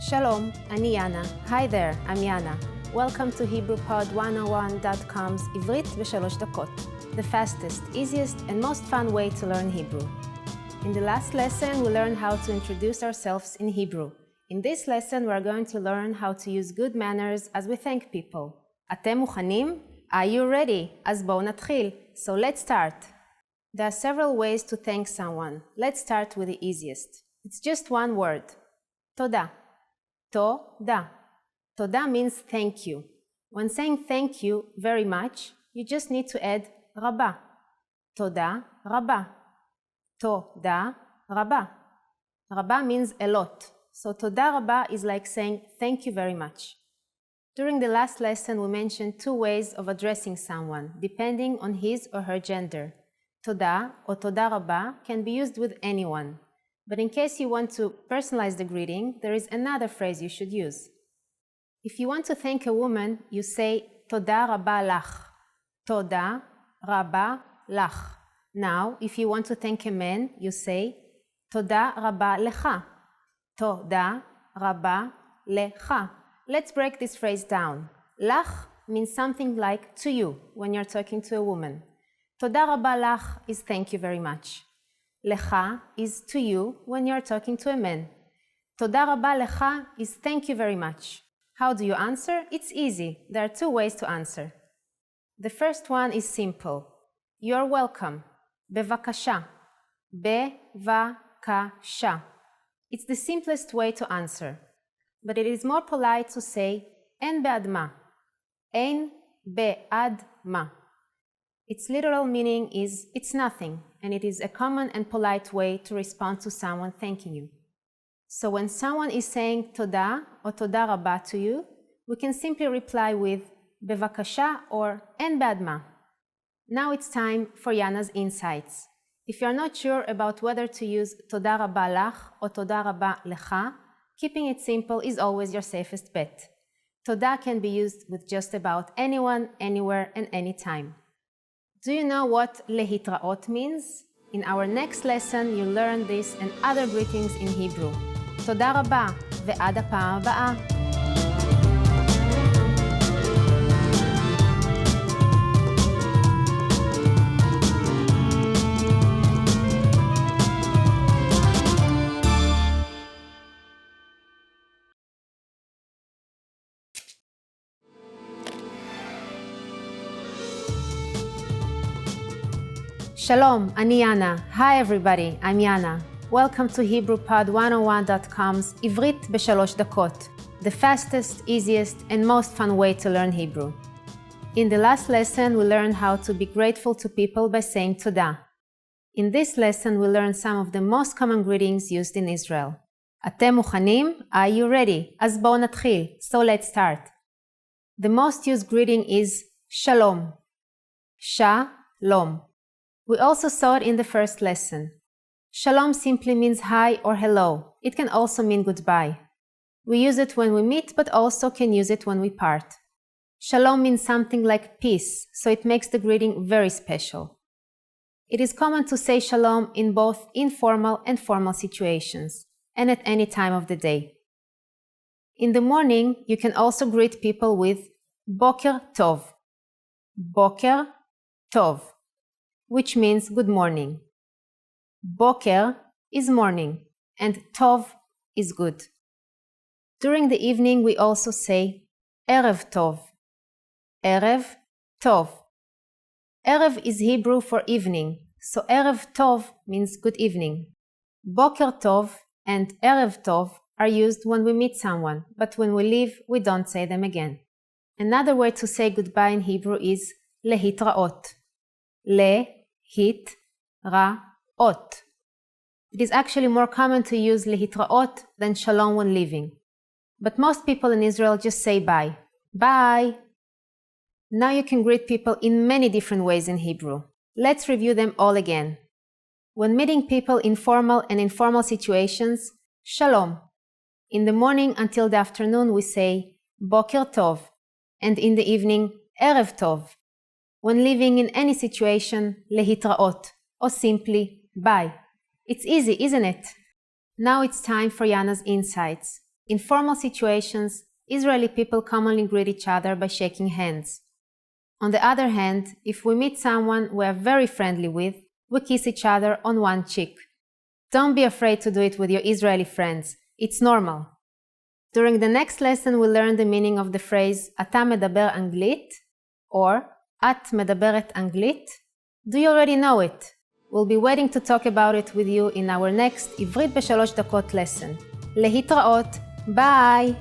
Shalom, ani Yana. Hi there, I'm Yana. Welcome to HebrewPod101.com's עברית בשלוש דקות, the fastest, easiest, and most fun way to learn Hebrew. In the last lesson, we learned how to introduce ourselves in Hebrew. In this lesson, we are going to learn how to use good manners as we thank people. אתם מוכנים? Are you ready? אז בואו נתחיל. So let's start. There are several ways to thank someone. Let's start with the easiest. It's just one word. תודה. תודה. תודה means thank you. When saying thank you very much, you just need to add רבה. תודה רבה. תודה רבה. רבה means a lot. So תודה רבה is like saying thank you very much. During the last lesson, we mentioned two ways of addressing someone, depending on his or her gender. תודה or תודה רבה can be used with anyone. But in case you want to personalize the greeting, there is another phrase you should use. If you want to thank a woman, you say תודה רבה לך. תודה רבה לך. Now, if you want to thank a man, you say תודה רבה לך. תודה רבה לך. Let's break this phrase down. לך means something like to you when you're talking to a woman. תודה רבה לך is thank you very much. לך is to you when you're talking to a man. תודה רבה לך is thank you very much. How do you answer? It's easy. There are two ways to answer. The first one is simple. You're welcome. בבקשה. בבקשה. It's the simplest way to answer. But it is more polite to say אין בעד מה. אין בעד מה. Its literal meaning is it's nothing, and it is a common and polite way to respond to someone thanking you. So when someone is saying תודה or תודה רבה to you, we can simply reply with בבקשה or אין בעד מה. Now it's time for Yana's insights. If you're not sure about whether to use תודה רבה לך or תודה רבה לך, keeping it simple is always your safest bet. תודה can be used with just about anyone, anywhere, and anytime. Do you know what להתראות means? In our next lesson, you'll learn this and other greetings in Hebrew. תודה רבה, ועד הפעם הבאה. Shalom, ani Yana. Hi everybody, I'm Yana. Welcome to HebrewPod101.com's עברית בשלוש דקות, the fastest, easiest, and most fun way to learn Hebrew. In the last lesson, we learned how to be grateful to people by saying תודה. In this lesson, we learned some of the most common greetings used in Israel. אתם מוכנים? Are you ready? אז בואו נתחיל. So let's start. The most used greeting is Shalom. Shalom. We also saw it in the first lesson. Shalom simply means hi or hello. It can also mean goodbye. We use it when we meet, but also can use it when we part. Shalom means something like peace, so it makes the greeting very special. It is common to say shalom in both informal and formal situations, and at any time of the day. In the morning, you can also greet people with Boker Tov. Boker Tov, which means good morning. Boker is morning, and Tov is good. During the evening, we also say Erev Tov. Erev Tov. Erev is Hebrew for evening, so Erev Tov means good evening. Boker Tov and Erev Tov are used when we meet someone, but when we leave, we don't say them again. Another way to say goodbye in Hebrew is להתראות. להתראות. It is actually more common to use להתראות than shalom when leaving. But most people in Israel just say bye. Bye! Now you can greet people in many different ways in Hebrew. Let's review them all again. When meeting people in formal and informal situations, shalom. In the morning until the afternoon we say boker tov, and in the evening erev tov. When living in any situation, להתראות, or simply bye. It's easy, isn't it? Now it's time for Yana's insights. In formal situations, Israeli people commonly greet each other by shaking hands. On the other hand, if we meet someone we are very friendly with, we kiss each other on one cheek. Don't be afraid to do it with your Israeli friends. It's normal. During the next lesson, we'll learn the meaning of the phrase "אתה מדבר אנגלית" or "את מדברת אנגלית." Do you already know it? We'll be waiting to talk about it with you in our next עברית בשלוש דקות lesson. להתראות. ביי!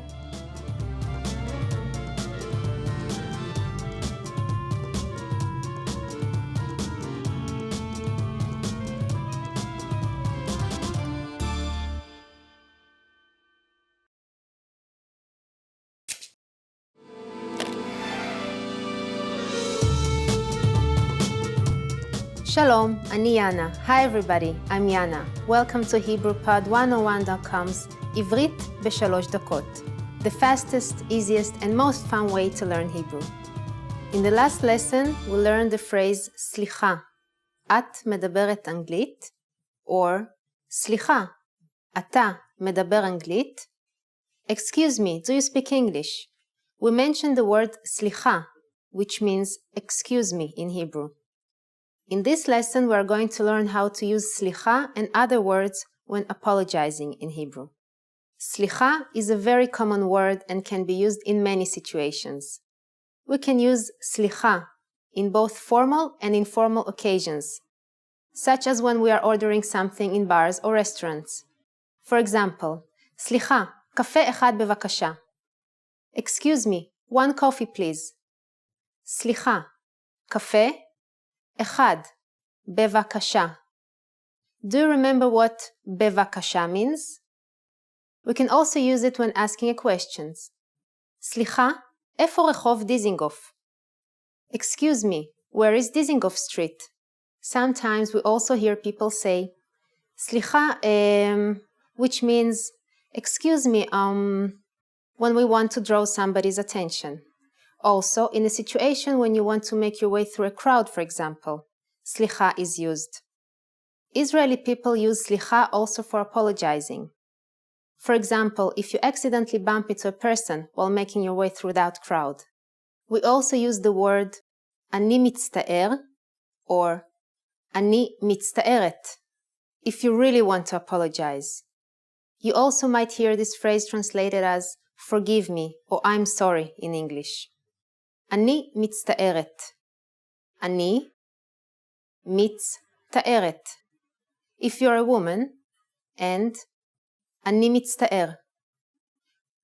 Shalom, אני יאנה. Hi everybody, I'm Yana. Welcome to HebrewPod101.com's עברית בשלוש דקות. The fastest, easiest, and most fun way to learn Hebrew. In the last lesson, we learned the phrase סליחה. את מדברת אנגלית, or סליחה. אתה מדבר אנגלית. Excuse me, do you speak English? We mentioned the word סליחה, which means excuse me in Hebrew. In this lesson, we are going to learn how to use slicha and other words when apologizing in Hebrew. Slicha is a very common word and can be used in many situations. We can use slicha in both formal and informal occasions, such as when we are ordering something in bars or restaurants. For example, סליחה, קפה אחד בבקשה. Excuse me, one coffee please. סליחה, קפה אחד, בבקשה. Do you remember what בבקשה means? We can also use it when asking a question. סליחה, איפה רחוב דיזינגוף? Excuse me, where is Dizengoff Street? Sometimes we also hear people say, סליחה, which means, excuse me, when we want to draw somebody's attention. Also, in a situation when you want to make your way through a crowd, for example, slicha is used. Israeli people use slicha also for apologizing. For example, if you accidentally bump into a person while making your way through that crowd. We also use the word אני מצטער or אני מצטערת if you really want to apologize. You also might hear this phrase translated as forgive me or I'm sorry in English. אני מצטערת. אני מצטערת. If you're a woman, and אני מצטער.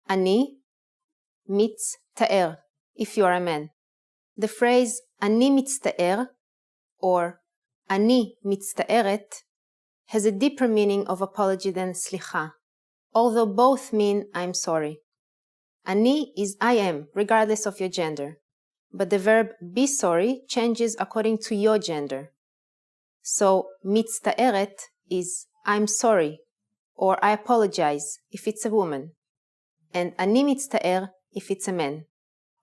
אני מצטער. If you're a man. The phrase אני מצטער or אני מצטערת has a deeper meaning of apology than סליחה, although both mean I'm sorry. אני is I am, regardless of your gender. But the verb be sorry changes according to your gender. So, מצטערת is I'm sorry, or I apologize if it's a woman, and אני מצטער if it's a man.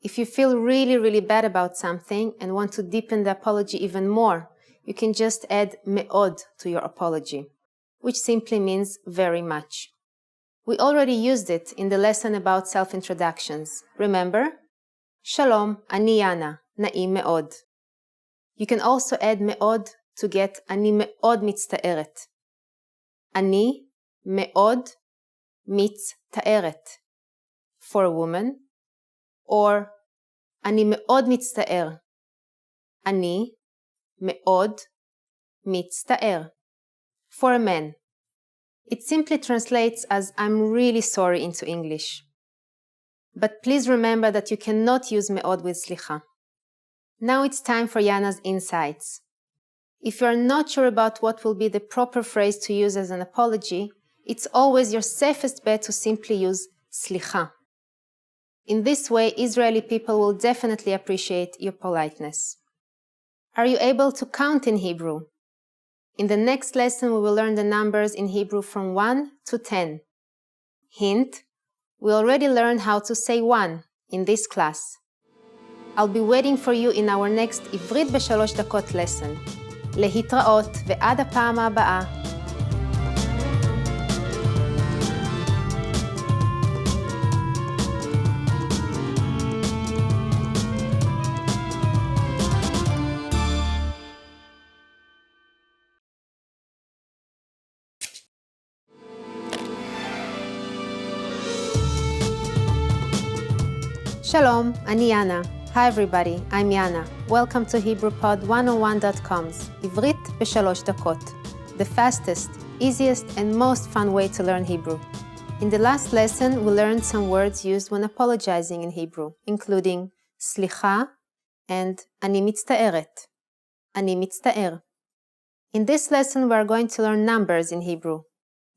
If you feel really, really bad about something and want to deepen the apology even more, you can just add מאוד to your apology, which simply means very much. We already used it in the lesson about self-introductions. Remember? Shalom, אני יאנה, נעים מאוד. You can also add מאוד to get אני מאוד מצטערת. אני מאוד מצטערת for a woman, or אני מאוד מצטער. אני מאוד מצטער for a man. It simply translates as I'm really sorry into English. But please remember that you cannot use מאוד with slicha. Now it's time for Yana's insights. If you are not sure about what will be the proper phrase to use as an apology, it's always your safest bet to simply use slicha. In this way, Israeli people will definitely appreciate your politeness. Are you able to count in Hebrew? In the next lesson, we will learn the numbers in Hebrew from 1 to 10. Hint: we already learned how to say 1 in this class. I'll be waiting for you in our next עברית בשלוש דקות lesson. להתראות ועד הפעם הבאה. Shalom, אני Yana. Hi everybody, I'm Yana. Welcome to HebrewPod101.com's עברית ב3 דקות. The fastest, easiest, and most fun way to learn Hebrew. In the last lesson, we learned some words used when apologizing in Hebrew, including סליחה and אני מצטערת. אני מצטער. In this lesson, we are going to learn numbers in Hebrew.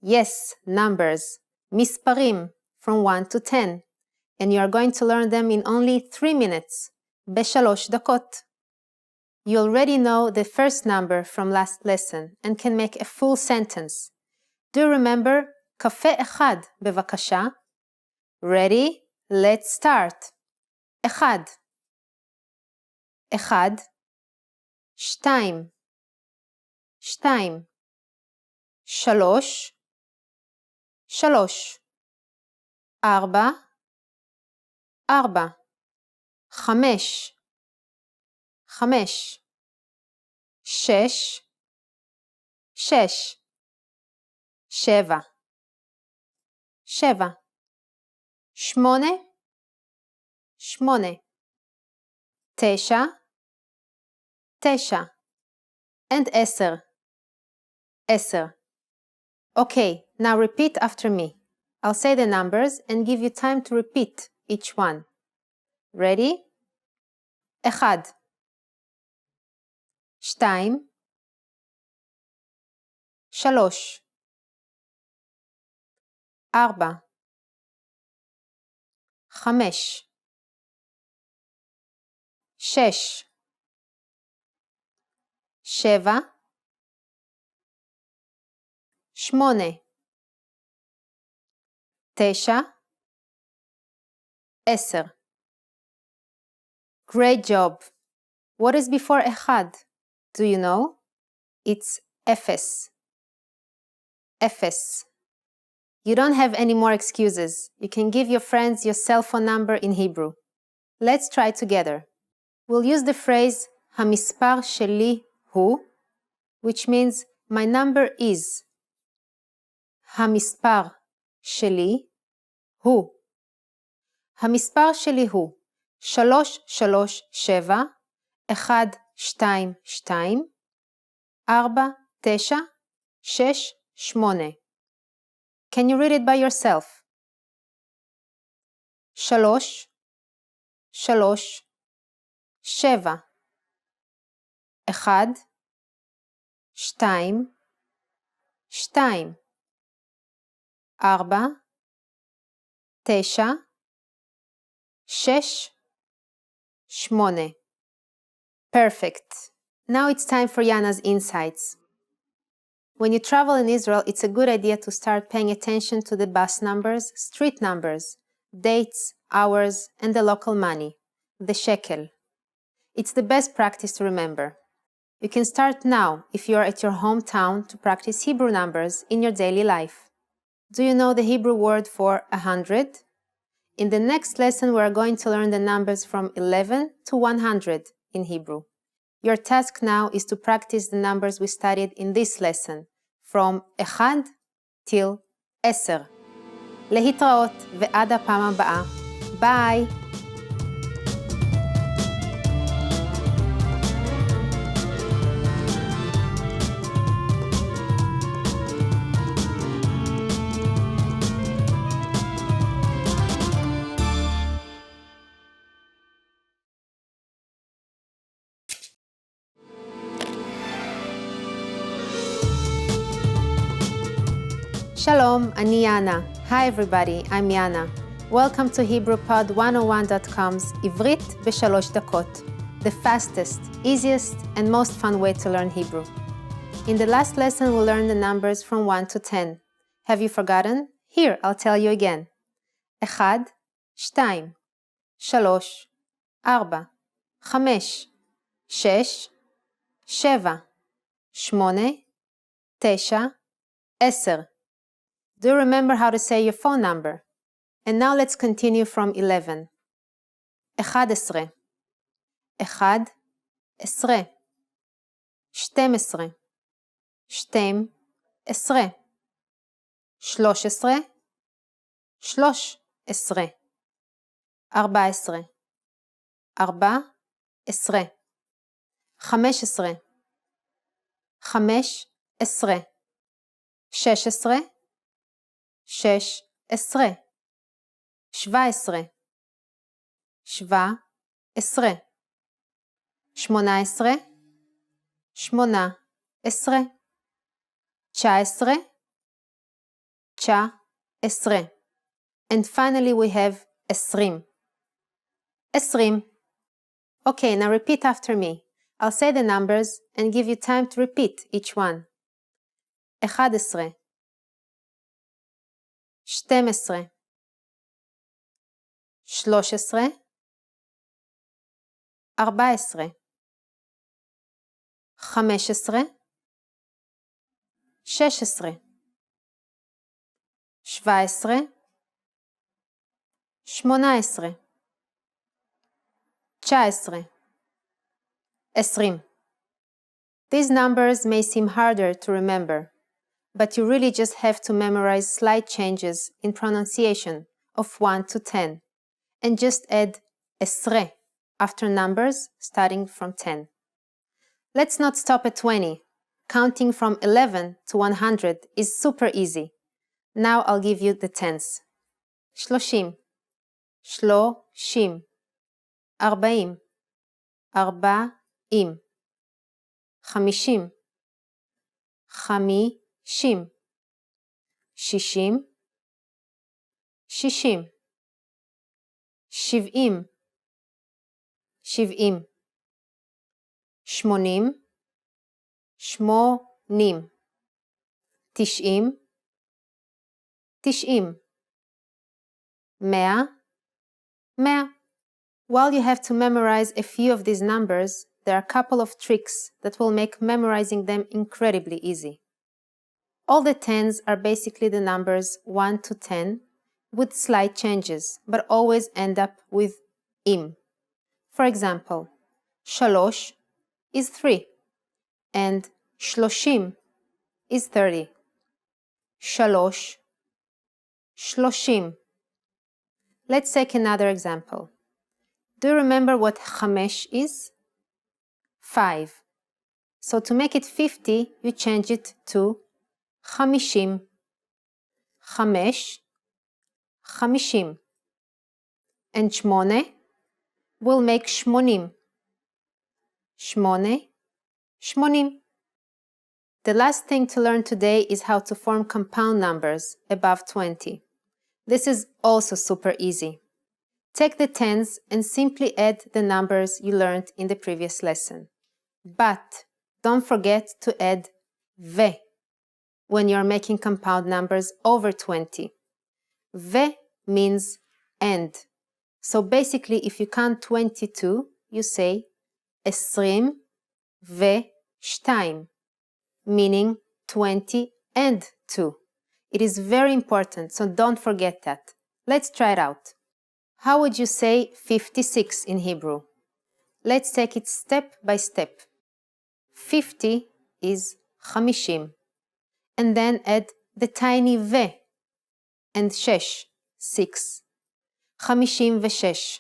Yes, numbers. מספרים, from 1 to 10. And you are going to learn them in only 3 minutes. ב3 דקות. You already know the first number from last lesson and can make a full sentence. Do you remember? קפה אחד, בבקשה. Ready? Let's start. אחד. אחד. שתיים. שתיים. שלוש. שלוש. ארבע. ארבע. חמש. חמש. שש. שש. שבע. שבע. שמונה. שמונה. תשע. תשע. And עשר. עשר. Okay, now repeat after me. I'll say the numbers and give you time to repeat each one. Ready? אחד. שתיים. שלוש. ארבע. חמש. שש. שבע. שמונה. תשע. עשר. Great job. What is before אחד? Do you know? It's אפס. אפס. You don't have any more excuses. You can give your friends your cell phone number in Hebrew. Let's try together. We'll use the phrase המספר שלי הוא, which means my number is. המספר שלי הוא. המספר שלי הוא 337 122 49 68. Can you read it by yourself? 3 3 7 1 2 2 4 9 6 8. Perfect. Now it's time for Yana's insights. When you travel in Israel, it's a good idea to start paying attention to the bus numbers, street numbers, dates, hours, and the local money, the shekel. It's the best practice to remember. You can start now if you are at your hometown to practice Hebrew numbers in your daily life. Do you know the Hebrew word for 100? In the next lesson, we are going to learn the numbers from 11 to 100 in Hebrew. Your task now is to practice the numbers we studied in this lesson, from 1 till 10. להתראות ועד הפעם הבאה. ביי! Shalom, אני Yana. Hi everybody, I'm Yana. Welcome to HebrewPod101.com's עברית ב3 דקות. The fastest, easiest, and most fun way to learn Hebrew. In the last lesson, we learned the numbers from 1 to 10. Have you forgotten? Here, I'll tell you again. 1, 2, 3, 4, 5, 6, 7, 8, 9, 10. Do you remember how to say your phone number? And now let's continue from 11. 11 11 12 12 13 13 14 14 15 15 16 16 17 17 18 18 19 19 and finally we have 20 20. Okay, now repeat after me. I'll say the numbers and give you time to repeat each one. 11 12 13 14 15 16 17 18 19 20. These numbers may seem harder to remember, but you really just have to memorize slight changes in pronunciation of 1 to 10 and just add esre after numbers starting from 10. Let's not stop at 20. Counting from 11 to 100 is super easy. Now I'll give you the tens. 30 30 40 40 50 50 60 60 70 70 80 80 90 90 100 100. While you have to memorize a few of these numbers, there are a couple of tricks that will make memorizing them incredibly easy. All the tens are basically the numbers 1 to 10 with slight changes, but always end up with im. For example, 3 is 3 and 30 is 30. 3 30. Let's take another example. Do you remember what 5 is? 5. So to make it 50, you change it to 50. 5 50. And 8 will make 80. 8 80. The last thing to learn today is how to form compound numbers above 20. This is also super easy. Take the tens and simply add the numbers you learned in the previous lesson. But don't forget to add ve when you're making compound numbers over 20. Ve means and. So basically, if you count 22, you say 22, meaning 20 and 2. It is very important, so don't forget that. Let's try it out. How would you say 56 in Hebrew? Let's take it step by step. 50 is 50. And then add the tiny ve and 6. 56.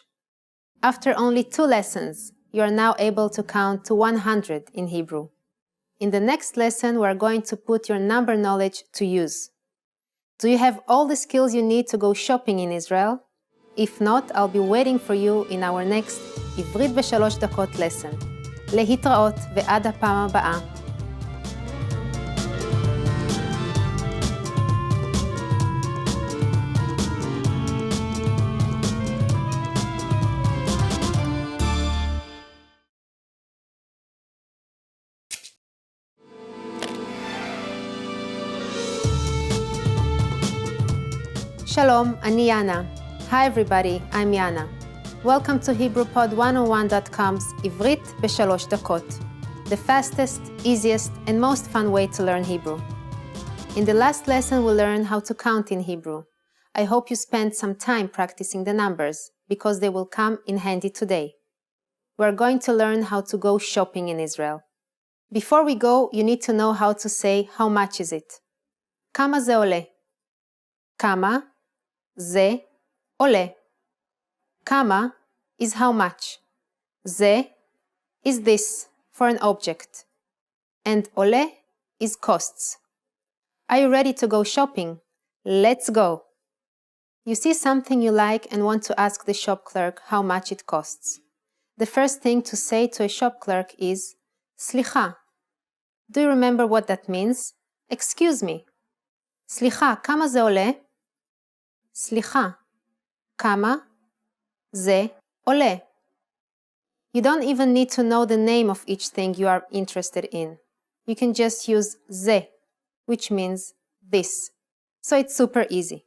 After only 2 lessons, you are now able to count to 100 in Hebrew. In the next lesson, we are going to put your number knowledge to use. Do you have all the skills you need to go shopping in Israel? If not, I'll be waiting for you in our next עברית ב3 דקות lesson. להתראות ועד הפעם הבאה. Shalom, אני יאנה. Hi everybody, I'm Yana. Welcome to HebrewPod101.com's עברית ב3 דקות, the fastest, easiest, and most fun way to learn Hebrew. In the last lesson, we learned how to count in Hebrew. I hope you spent some time practicing the numbers, because they will come in handy today. We're going to learn how to go shopping in Israel. Before we go, you need to know how to say how much is it. כמה זה עולה? כמה זה עולה? Kama is how much. Ze is this for an object. And ole is costs. Are you ready to go shopping? Let's go! You see something you like and want to ask the shop clerk how much it costs. The first thing to say to a shop clerk is, Slicha. Do you remember what that means? Excuse me. Slicha, kama ze ole? Slicha, kama ze ole? You don't even need to know the name of each thing you are interested in. You can just use ze, which means this. So it's super easy.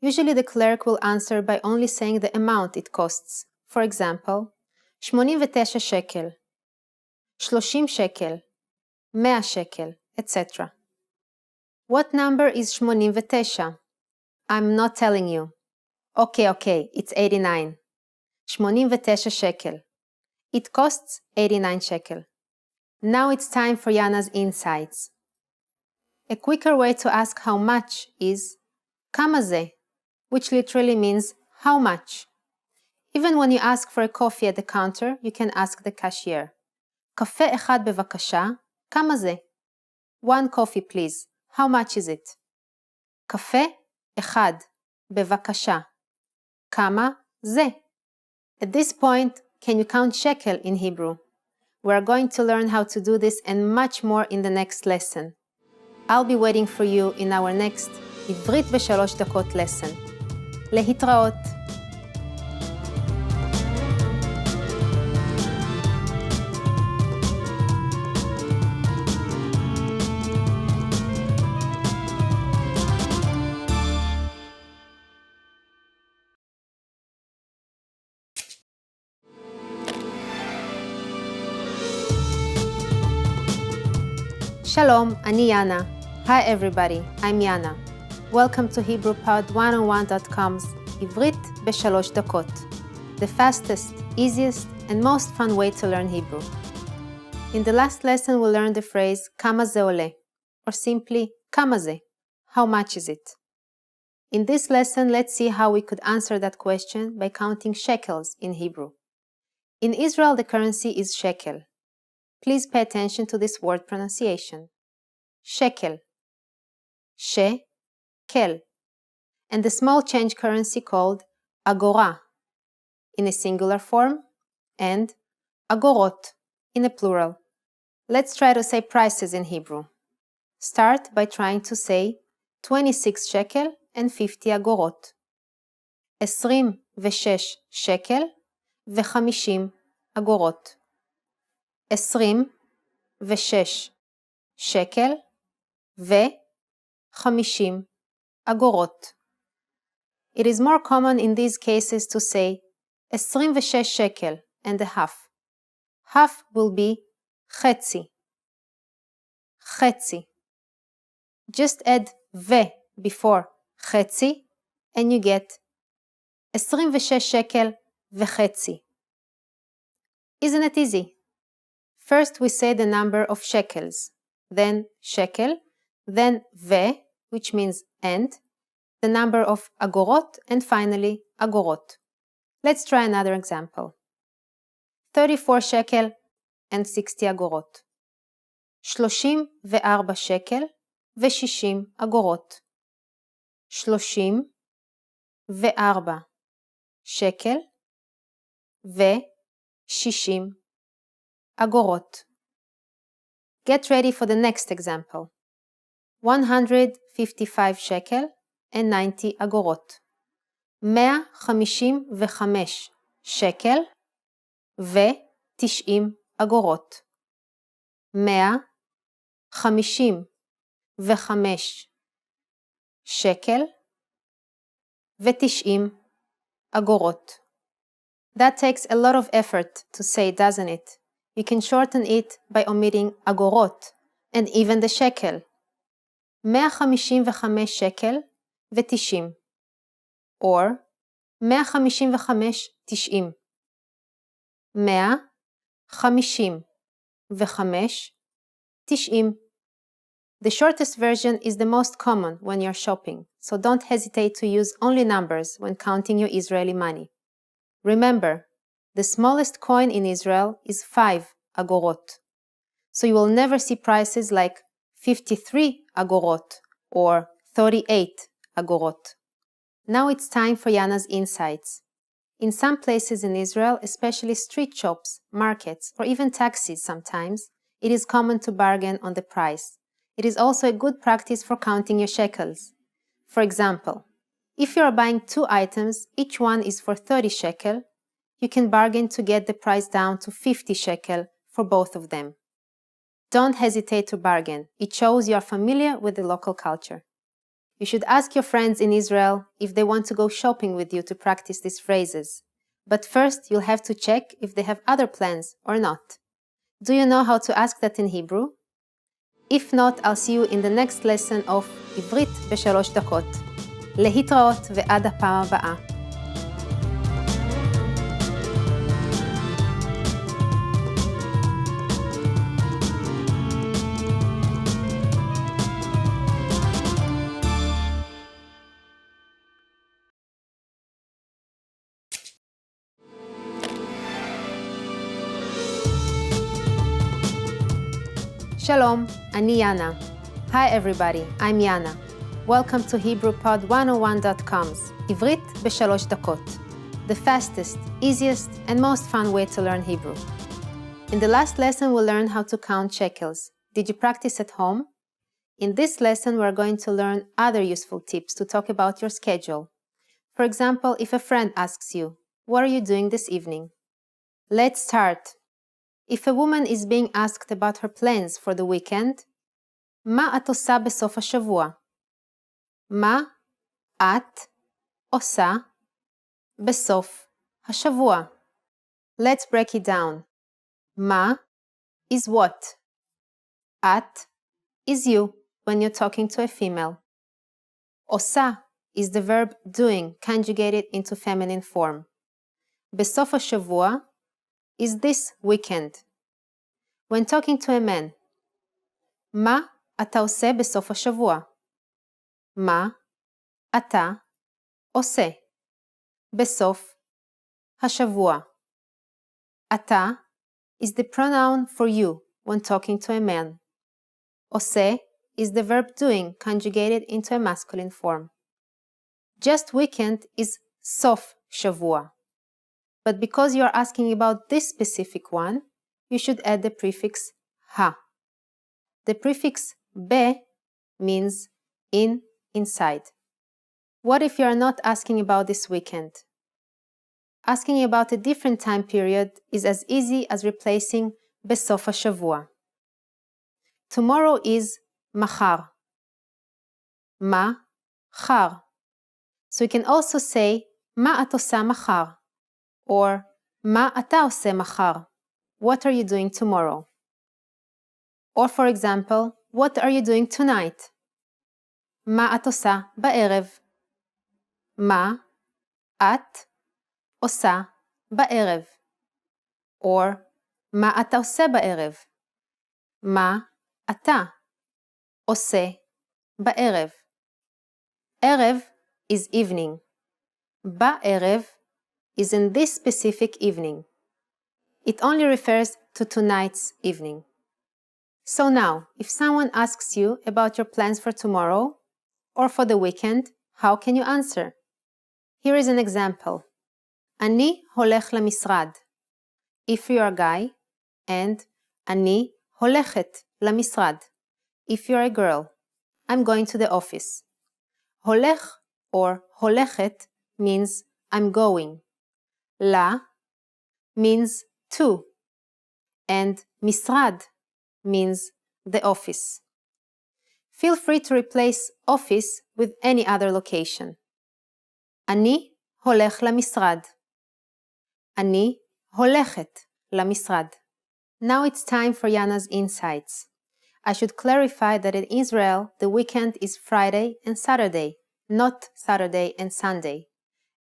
Usually the clerk will answer by only saying the amount it costs. For example, 89 shekel, 30 shekel, 100 shekel, etc. What number is 89? I'm not telling you. Okay, it's 89. 89 shekel. It costs 89 shekel. Now it's time for Yana's insights. A quicker way to ask how much is kama ze, which literally means how much. Even when you ask for a coffee at the counter, you can ask the cashier. קפה אחד בבקשה, כמה זה? One coffee please. How much is it? קפה אחד בבקשה. כמה זה? At this point, can you count shekel in Hebrew? We are going to learn how to do this and much more in the next lesson. I'll be waiting for you in our next עברית בשלוש דקות lesson. להתראות. Shalom, אני יאנה. Hi everybody, I'm Yana. Welcome to HebrewPod101.com's עברית בשלוש דקות. The fastest, easiest, and most fun way to learn Hebrew. In the last lesson we learned the phrase כמה זה עולה, or simply כמה זה, how much is it? In this lesson, let's see how we could answer that question by counting shekels in Hebrew. In Israel, the currency is shekel. Please pay attention to this word pronunciation. Shekel. She-kel. And the small change currency called agora in a singular form and agorot in a plural. Let's try to say prices in Hebrew. Start by trying to say 26 shekel and 50 agorot. 26 shekel ו-50 agorot. 26 שקל ו-50 אגורות. It is more common in these cases to say 26 שקל and a half. Half will be חצי. חצי. Just add ו before חצי and you get 26 שקל וחצי. Isn't it easy? First we say the number of shekels, then shekel, then ve, which means and, the number of agorot, and finally agorot. Let's try another example. 34 shekel and 60 agorot. 34 shekel ו-60 agorot. 34 shekel ו-60 agorot. Get ready for the next example. 155 shekel and 90 agorot. 155 shekel ו-90 agorot. 155 shekel ו-90 agorot. That takes a lot of effort to say, doesn't it? You can shorten it by omitting agorot and even the shekel. 155 shekel ו-90 or 155 90. 155 90. The shortest version is the most common when you're shopping, so don't hesitate to use only numbers when counting your Israeli money. Remember, the smallest coin in Israel is 5 agorot. So you will never see prices like 53 agorot or 38 agorot. Now it's time for Yana's insights. In some places in Israel, especially street shops, markets, or even taxis sometimes, it is common to bargain on the price. It is also a good practice for counting your shekels. For example, if you are buying 2 items, each one is for 30 shekel, you can bargain to get the price down to 50 shekel for both of them. Don't hesitate to bargain. It shows you are familiar with the local culture. You should ask your friends in Israel if they want to go shopping with you to practice these phrases. But first, you'll have to check if they have other plans or not. Do you know how to ask that in Hebrew? If not, I'll see you in the next lesson of עברית ב3 דקות. להתראות ועד הפעם הבאה. Shalom, אני יאנה. Hi everybody, I'm Yana. Welcome to HebrewPod101.com's עברית ב3 דקות. The fastest, easiest, and most fun way to learn Hebrew. In the last lesson, we learned how to count shekels. Did you practice at home? In this lesson, we're going to learn other useful tips to talk about your schedule. For example, if a friend asks you, "What are you doing this evening?" Let's start. If a woman is being asked about her plans for the weekend, מה את עושה בסוף השבוע? מה את עושה בסוף השבוע? Let's break it down. מה is what? את is you when you're talking to a female. עושה is the verb doing conjugated into feminine form. בסוף השבוע is this weekend. When talking to a man, מה אתה עושה בסוף השבוע? מה אתה עושה בסוף השבוע? אתה is the pronoun for you when talking to a man. עושה is the verb doing conjugated into a masculine form. Just weekend is סוף שבוע. But because you are asking about this specific one, you should add the prefix ha. The prefix be means in, inside. What if you are not asking about this weekend? Asking about a different time period is as easy as replacing בסוף השבוע. Tomorrow is מחר. מחר. So you can also say מה את עושה מחר? Or מה אתה עושה מחר? What are you doing tomorrow? Or for example, what are you doing tonight? מה את עושה בערב? מה את עושה בערב? Or מה אתה עושה בערב? מה אתה עושה בערב? ערב is evening. בערב is in this specific evening. It only refers to tonight's evening. So now, if someone asks you about your plans for tomorrow or for the weekend, how can you answer? Here is an example. אני הולך למשרד. If you are a guy, and אני הולכת למשרד. If you are a girl, I'm going to the office. הולך or הולכת means I'm going. לה means to, and משרד means the office. Feel free to replace office with any other location. אני הולך למשרד. אני הולכת למשרד. Now it's time for Yana's insights. I should clarify that in Israel, the weekend is Friday and Saturday, not Saturday and Sunday.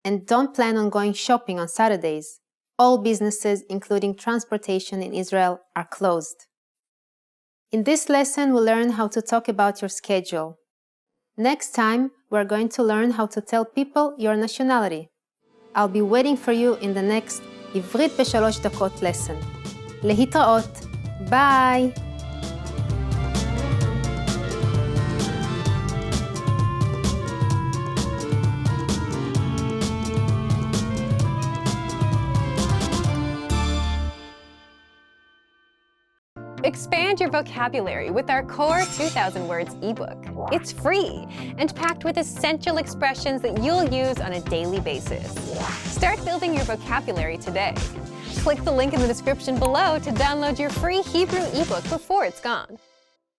And don't plan on going shopping on Saturdays. All businesses, including transportation in Israel, are closed. In this lesson, we'll learn how to talk about your schedule. Next time, we're going to learn how to tell people your nationality. I'll be waiting for you in the next עברית ב3 דקות lesson. להתראות. ביי! Expand your vocabulary with our Core 2000 Words ebook. It's free and packed with essential expressions that you'll use on a daily basis. Start building your vocabulary today. Click the link in the description below to download your free Hebrew ebook before it's gone.